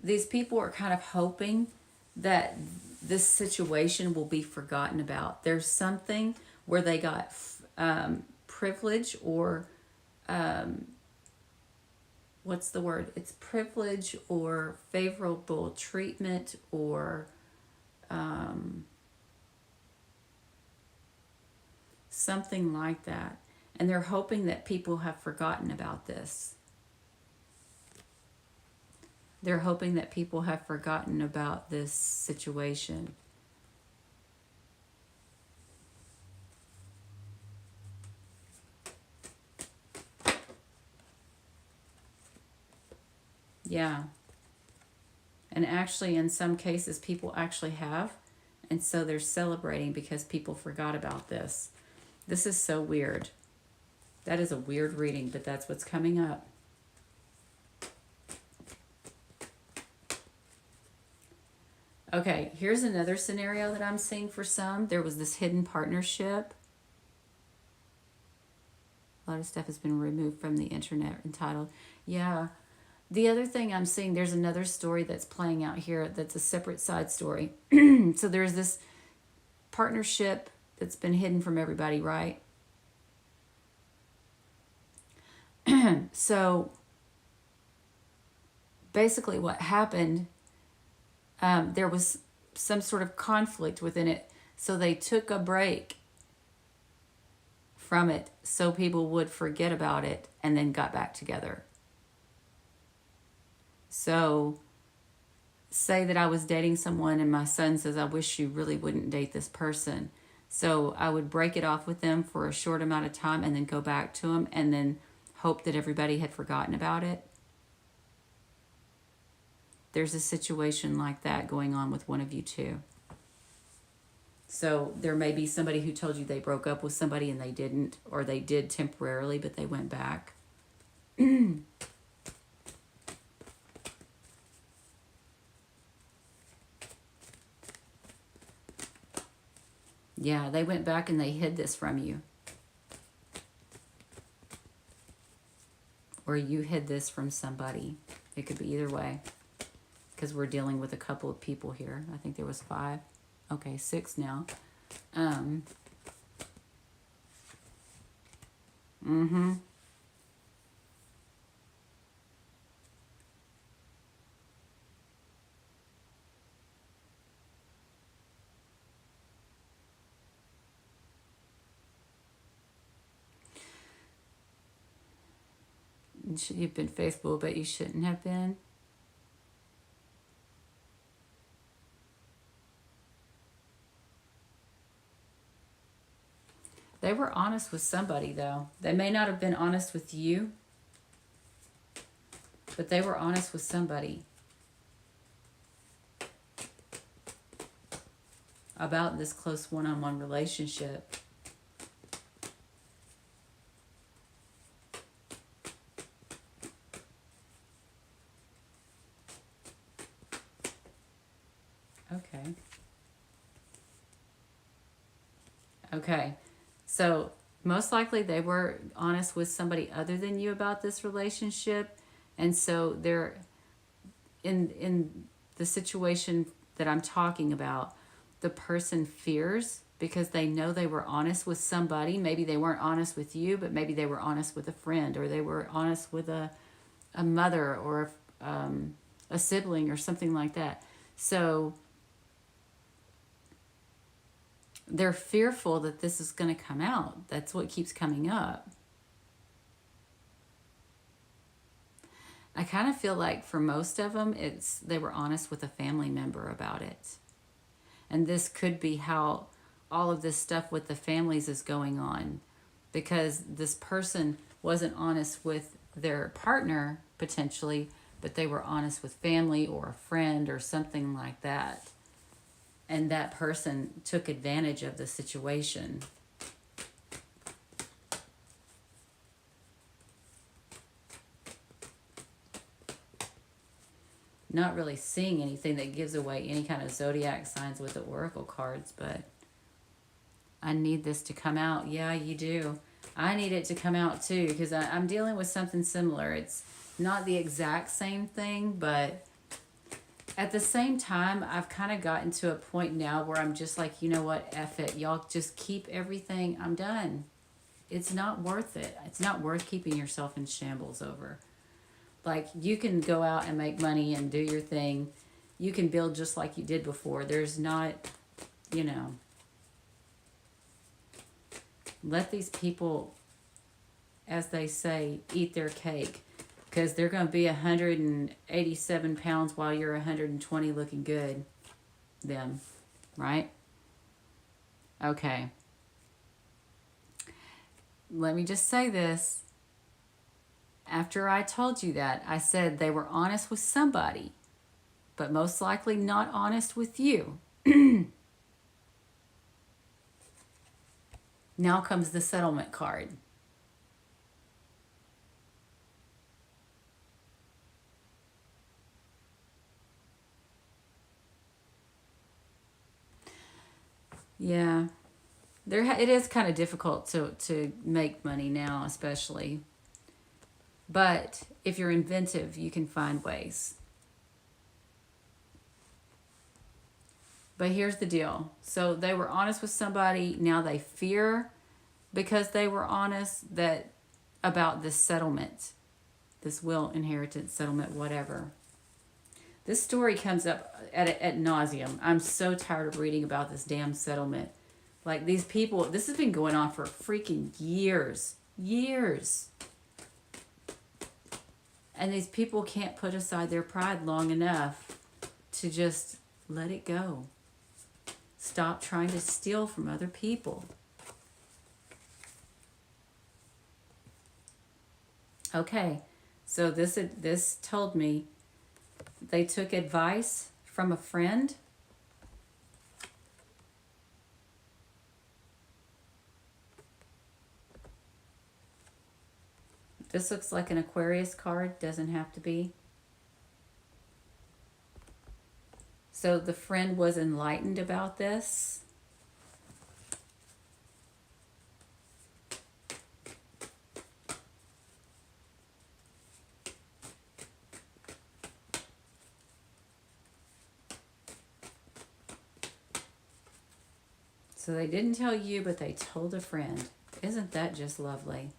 these people are kind of hoping that this situation will be forgotten about. There's something where they got privilege or what's the word? It's privilege or favorable treatment or something like that. And they're hoping that people have forgotten about this. They're hoping that people have forgotten about this situation. Yeah. And actually, in some cases, people actually have. And so they're celebrating because people forgot about this. This is so weird. That is a weird reading, but that's what's coming up. Okay, here's another scenario that I'm seeing for some. There was this hidden partnership. A lot of stuff has been removed from the internet entitled, yeah. The other thing I'm seeing, there's another story that's playing out here that's a separate side story. So there's this partnership that's been hidden from everybody, right? So basically, what happened, there was some sort of conflict within it. So they took a break from it so people would forget about it and then got back together. So, say that I was dating someone and my son says, I wish you really wouldn't date this person. So, I would break it off with them for a short amount of time and then go back to them and then hope that everybody had forgotten about it. There's a situation like that going on with one of you too. So, there may be somebody who told you they broke up with somebody and they didn't, or they did temporarily, but they went back. Yeah, they went back and they hid this from you. Or you hid this from somebody. It could be either way. Because we're dealing with a couple of people here. I think there was 5. Okay, 6 now. You've been faithful, but you shouldn't have been. They were honest with somebody, though. They may not have been honest with you, but they were honest with somebody about this close one-on-one relationship. Okay. Okay. So most likely they were honest with somebody other than you about this relationship. And so they're in the situation that I'm talking about, the person fears because they know they were honest with somebody. Maybe they weren't honest with you, but maybe they were honest with a friend, or they were honest with a mother or a sibling or something like that. So they're fearful that this is going to come out. That's what keeps coming up. I kind of feel like for most of them, they were honest with a family member about it. And this could be how all of this stuff with the families is going on, because this person wasn't honest with their partner potentially, but they were honest with family or a friend or something like that. And that person took advantage of the situation. Not really seeing anything that gives away any kind of zodiac signs with the oracle cards, but I need this to come out. Yeah, you do. I need it to come out too, because I'm dealing with something similar. It's not the exact same thing, but at the same time, I've kind of gotten to a point now where I'm just like, you know what, F it. Y'all just keep everything. I'm done. It's not worth it. It's not worth keeping yourself in shambles over. Like, you can go out and make money and do your thing. You can build just like you did before. There's not, let these people, as they say, eat their cake. Because they're going to be 187 pounds while you're 120 looking good. Them, right? Okay. Let me just say this. After I told you that, I said they were honest with somebody, but most likely not honest with you. Now comes the settlement card. Yeah. It is kind of difficult to make money now, especially. But if you're inventive, you can find ways. But here's the deal. So they were honest with somebody. Now they fear, because they were honest, that about this settlement, this will, inheritance, settlement, whatever. This story comes up at nauseum. I'm so tired of reading about this damn settlement. Like, these people, this has been going on for freaking years. Years. And these people can't put aside their pride long enough to just let it go. Stop trying to steal from other people. Okay, so this told me they took advice from a friend. This looks like an Aquarius card, doesn't have to be. So the friend was enlightened about this. So they didn't tell you, but they told a friend. Isn't that just lovely?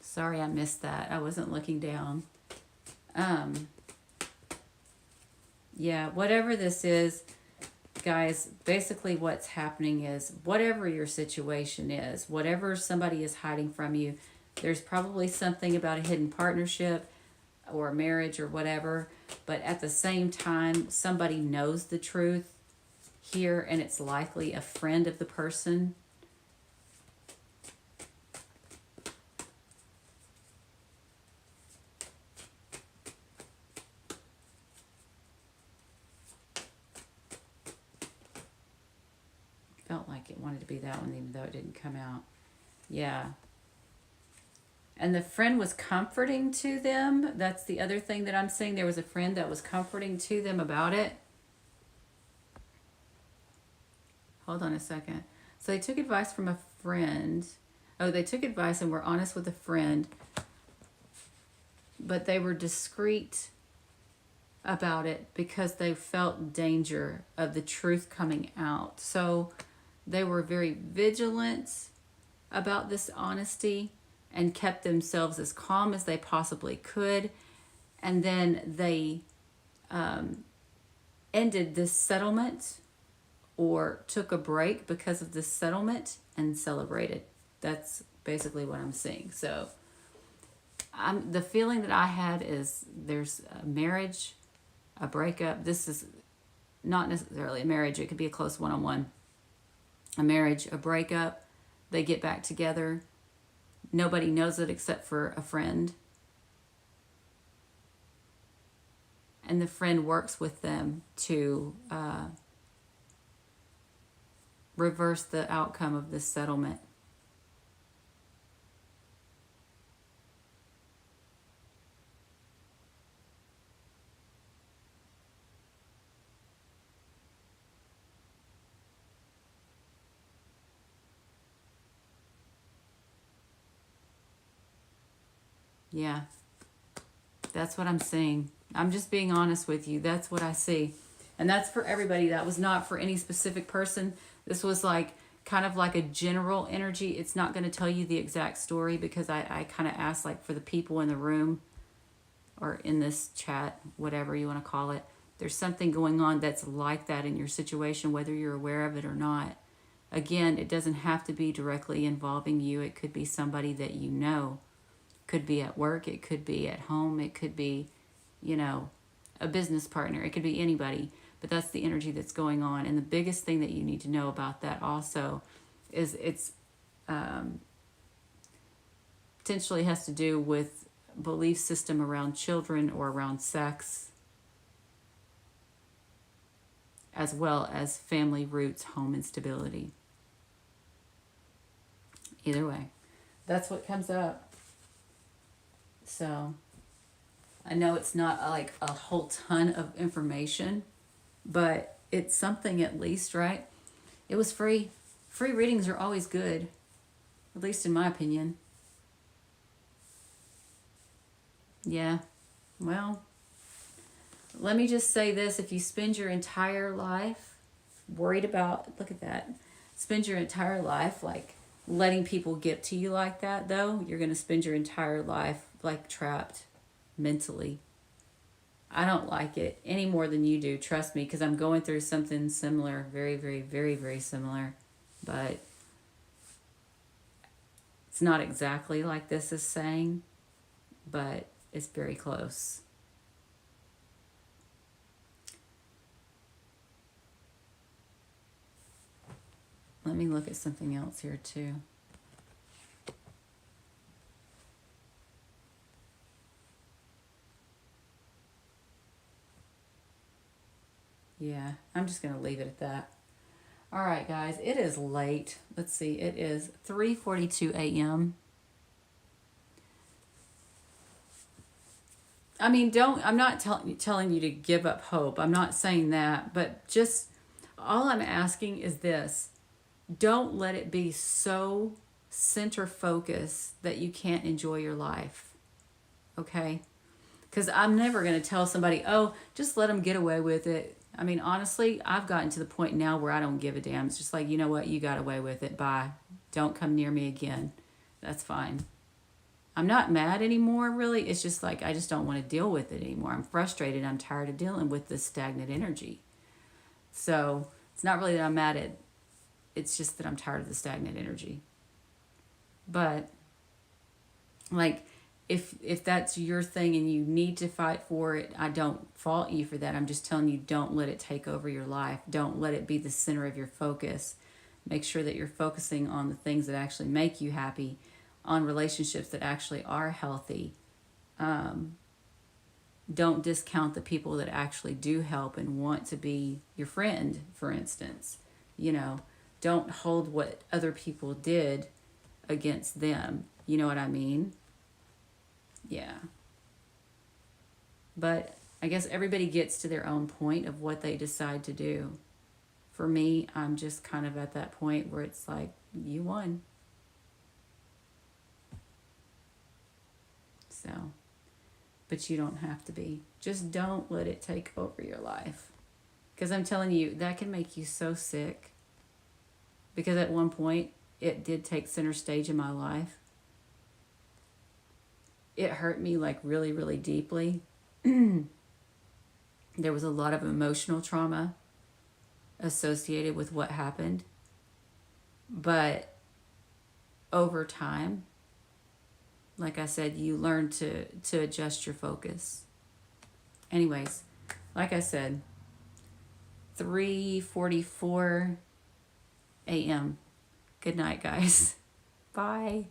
Sorry I missed that. I wasn't looking down. Yeah, whatever this is, guys, basically what's happening is whatever your situation is, whatever somebody is hiding from you, there's probably something about a hidden partnership or a marriage or whatever, but at the same time, somebody knows the truth here, and it's likely a friend of the person. Felt like it wanted to be that one, even though it didn't come out. Yeah. And the friend was comforting to them. That's the other thing that I'm seeing. There was a friend that was comforting to them about it. Hold on a second. So they took advice from a friend. Oh, they took advice and were honest with a friend. But they were discreet about it because they felt danger of the truth coming out. So they were very vigilant about this honesty and kept themselves as calm as they possibly could. And then they ended this settlement or took a break because of this settlement and celebrated. That's basically what I'm seeing. So the feeling that I had is there's a marriage, a breakup. This is not necessarily a marriage. It could be a close one-on-one. A marriage, a breakup. They get back together. Nobody knows it except for a friend. And the friend works with them to reverse the outcome of this settlement. Yeah, that's what I'm seeing. I'm just being honest with you. That's what I see. And that's for everybody. That was not for any specific person. This was like kind of like a general energy. It's not going to tell you the exact story because I kind of asked like for the people in the room or in this chat, whatever you want to call it. There's something going on that's like that in your situation, whether you're aware of it or not. Again, it doesn't have to be directly involving you. It could be somebody that you know. Could be at work, it could be at home, it could be, a business partner, it could be anybody, but that's the energy that's going on. And the biggest thing that you need to know about that also is it's potentially has to do with belief system around children or around sex, as well as family roots, home instability. Either way, that's what comes up. So, I know it's not like a whole ton of information, but it's something at least, right? It was free. Free readings are always good, at least in my opinion. Yeah. Well, let me just say this, if you spend your entire life worried about, look at that, spend your entire life like letting people get to you like that, though, you're going to spend your entire life like trapped mentally. I don't like it any more than you do, trust me, because I'm going through something similar, very, very, very, very similar. But it's not exactly like this is saying, but it's very close. Let me look at something else here too. Yeah, I'm just going to leave it at that. All right, guys, it is late. Let's see, it is 3:42 a.m. I mean, I'm not telling you to give up hope. I'm not saying that, but just all I'm asking is this. Don't let it be so center focused that you can't enjoy your life. Okay? Because I'm never going to tell somebody, oh, just let them get away with it. I mean, honestly, I've gotten to the point now where I don't give a damn. It's just like, you know what? You got away with it. Bye. Don't come near me again. That's fine. I'm not mad anymore, really. It's just like, I just don't want to deal with it anymore. I'm frustrated. I'm tired of dealing with this stagnant energy. So it's not really that I'm mad at, it's just that I'm tired of the stagnant energy. But like, if that's your thing and you need to fight for it, I don't fault you for that. I'm just telling you, don't let it take over your life. Don't let it be the center of your focus. Make sure that you're focusing on the things that actually make you happy, on relationships that actually are healthy. Don't discount the people that actually do help and want to be your friend, for instance. You know, don't hold what other people did against them. You know what I mean? Yeah. But I guess everybody gets to their own point of what they decide to do. For me, I'm just kind of at that point where it's like, you won. So, but you don't have to be. Just don't let it take over your life. Because I'm telling you, that can make you so sick. Because at one point, it did take center stage in my life. It hurt me like really, really deeply. There was a lot of emotional trauma associated with what happened. But over time, like I said, you learn to adjust your focus. Anyways, like I said, 3:44 a.m. Good night, guys. Bye.